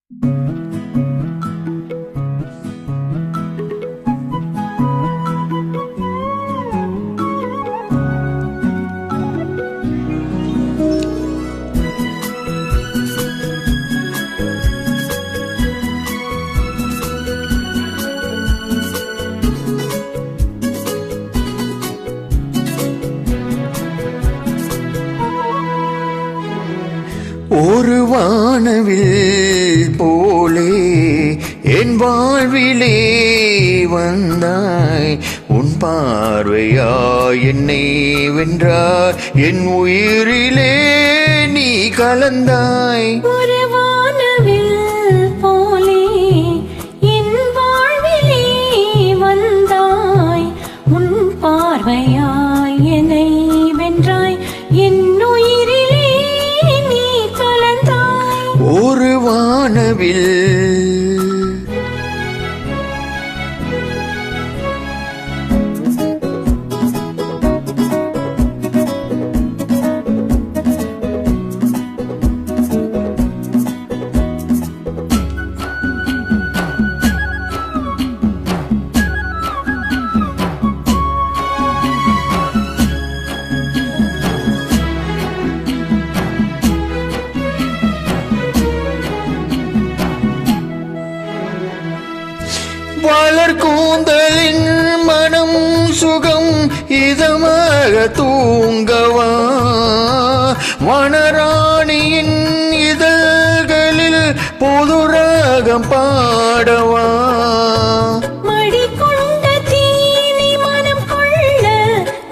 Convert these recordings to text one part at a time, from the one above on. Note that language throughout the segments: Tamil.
ஒரு வானவில் போலே என் வாழ்விலே வந்தாய், உன் பார்வையாய் என்னை வென்றாய், என் உயிரிலே நீ கலந்தாய். ஒரு வானவில் போலே என் வாழ்விலே வந்தாய், உன் பார்வையாய் என்னை வென்றாய், என் உயிரிலே நீ கலந்தாய். ஒரு வானவில் வளர் கூந்தலின் மனம் சுகம் இதமாக தூங்கவா, வனராணியின் இதழ்களில் புதுராகம் பாடவா. மடி கொண்ட தீனி மனம் கொள்ள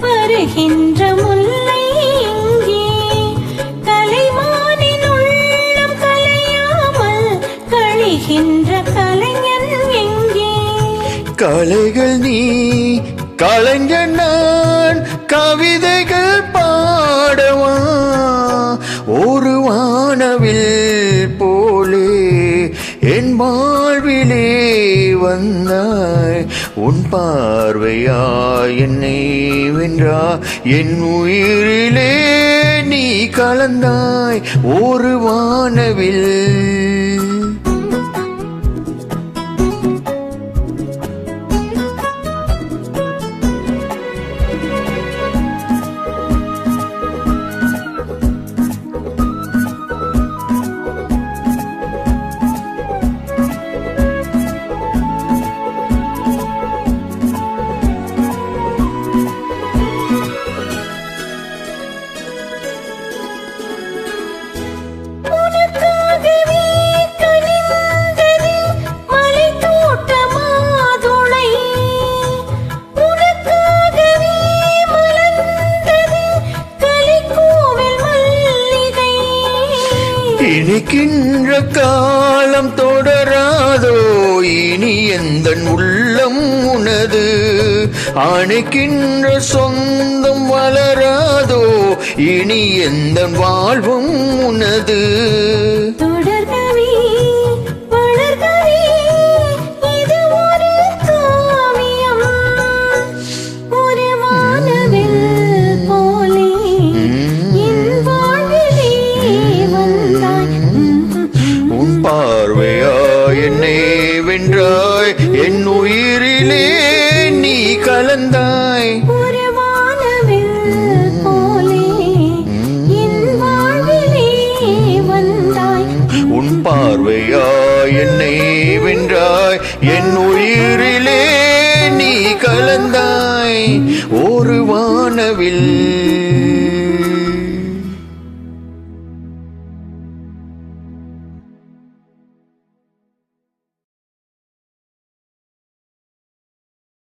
வருகின்ற முல்லை இங்கே, கலைமானின் உள்ளம் கலையாமல் கழிகின்ற கலைஞன் எங்கே. கலைகள் நீ கலைஞன் நான், கவிதைகள் பாடவா. ஒரு வானவில் போலே என் வாழ்விலே வந்தாய், உன் பார்வையாய் என்னை வென்றாய், என் உயிரிலே நீ கலந்தாய். ஒரு வானவில் இனிக்கின்ற காலம் தொடராதோ, இனி எந்தன் உள்ளம் உனது, அணைக்கின்ற சொந்தம் வளராதோ, இனி எந்தன் வாழ்வும் உனது. தொடர்கவி வளர்கவி இது ஒரு காவியம், ஒரு வானவில் போலே என் வாழ்விலே வந்தாய், உன் பார்வையாய் என்னை வென்றாய், என் உயிரிலே நீ கலந்தாய். ஒரு வானவில் போலே என் வாழ்விலே வந்தாய், உன் பார்வையாய் என்னை வென்றாய், என் உயிரிலே நீ கலந்தாய். ஒரு வானவில்